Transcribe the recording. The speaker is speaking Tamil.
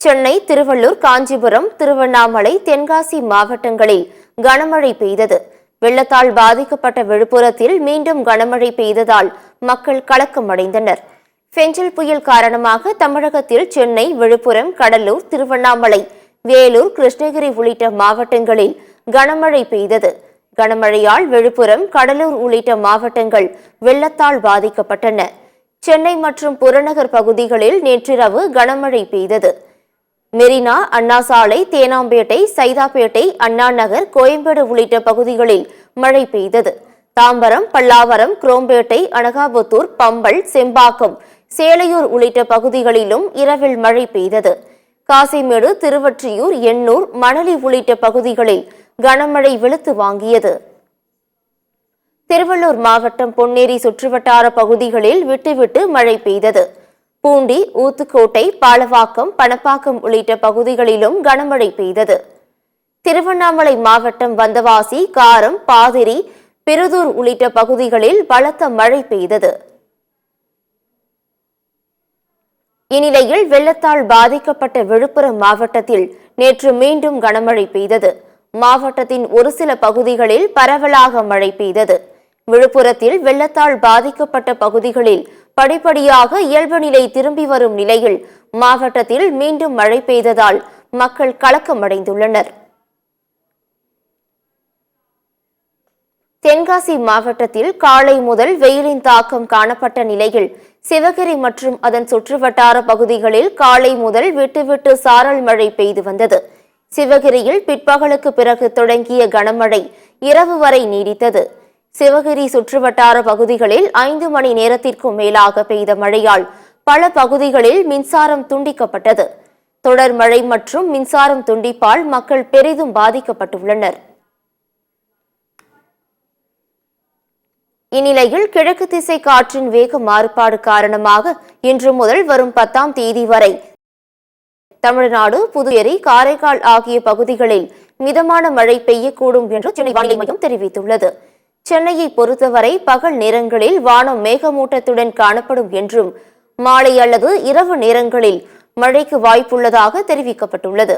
சென்னை, திருவள்ளூர், காஞ்சிபுரம், திருவண்ணாமலை, தென்காசி மாவட்டங்களில் கனமழை பெய்தது. வெள்ளத்தால் பாதிக்கப்பட்ட விழுப்புரத்தில் மீண்டும் கனமழை பெய்ததால் மக்கள் கலக்கமடைந்தனர். பெஞ்சல் புயல் காரணமாக தமிழகத்தில் சென்னை, விழுப்புரம், கடலூர், திருவண்ணாமலை, வேலூர், கிருஷ்ணகிரி உள்ளிட்ட மாவட்டங்களில் கனமழை பெய்தது. கனமழையால் விழுப்புரம், கடலூர் உள்ளிட்ட மாவட்டங்கள் வெள்ளத்தால் பாதிக்கப்பட்டன. சென்னை மற்றும் புறநகர் பகுதிகளில் நேற்றிரவு கனமழை பெய்தது. மெரினா, அண்ணா சாலை, தேனாம்பேட்டை, சைதாப்பேட்டை, அண்ணா நகர், கோயம்பேடு உள்ளிட்ட பகுதிகளில் மழை பெய்தது. தாம்பரம், பல்லாவரம், குரோம்பேட்டை, அனகாபுத்தூர், பம்பல், செம்பாக்கம், சேலையூர் உள்ளிட்ட பகுதிகளிலும் இரவில் மழை பெய்தது. காசிமேடு, திருவொற்றியூர், எண்ணூர், மணலி உள்ளிட்ட பகுதிகளில் கனமழை வெளுத்து வாங்கியது. திருவள்ளூர் மாவட்டம் பொன்னேரி சுற்றுவட்டார பகுதிகளில் விட்டுவிட்டு மழை பெய்தது. பூண்டி, ஊத்துக்கோட்டை, பாலவாக்கம், பணப்பாக்கம் உள்ளிட்ட பகுதிகளிலும் கனமழை பெய்தது. திருவண்ணாமலை மாவட்டம் வந்தவாசி, காரம், பாதிரி, பெருதூர் உள்ளிட்ட பகுதிகளில் பலத்த மழை பெய்தது. இந்நிலையில் வெள்ளத்தால் பாதிக்கப்பட்ட விழுப்புரம் மாவட்டத்தில் நேற்று மீண்டும் கனமழை பெய்தது. மாவட்டத்தின் ஒரு சில பகுதிகளில் பரவலாக மழை பெய்தது. விழுப்புரத்தில் வெள்ளத்தால் பாதிக்கப்பட்ட பகுதிகளில் படிப்படியாக இயல்பு நிலை திரும்பி வரும் நிலையில் மாவட்டத்தில் மீண்டும் மழை பெய்ததால் மக்கள் கலக்கமடைந்துள்ளனர். தென்காசி மாவட்டத்தில் காலை முதல் வெயிலின் தாக்கம் காணப்பட்ட நிலையில் சிவகிரி மற்றும் அதன் சுற்றுவட்டார பகுதிகளில் காலை முதல் விட்டுவிட்டு சாரல் மழை பெய்து வந்தது. சிவகிரியில் பிற்பகலுக்கு பிறகு தொடங்கிய கனமழை இரவு வரை நீடித்தது. சிவகிரி சுற்றுவட்டார பகுதிகளில் 5 மணி நேரத்திற்கும் மேலாக பெய்த மழையால் பல பகுதிகளில் மின்சாரம் துண்டிக்கப்பட்டது. தொடர் மழை மற்றும் மின்சாரம் துண்டிப்பால் மக்கள் பெரிதும் பாதிக்கப்பட்டுள்ளனர். இந்நிலையில் கிழக்கு திசை காற்றின் வேக மாறுபாடு காரணமாக இன்று முதல் வரும் 10ஆம் தேதி வரை தமிழ்நாடு, புதுச்சேரி, காரைக்கால் ஆகிய பகுதிகளில் மிதமான மழை பெய்யக்கூடும் என்று சென்னை வானிலை மையம் தெரிவித்துள்ளது. சென்னையை பொறுத்தவரை பகல் நேரங்களில் வானம் மேகமூட்டத்துடன் காணப்படும் என்றும் மாலை அல்லது இரவு நேரங்களில் மழைக்கு வாய்ப்புள்ளதாக தெரிவிக்கப்பட்டுள்ளது.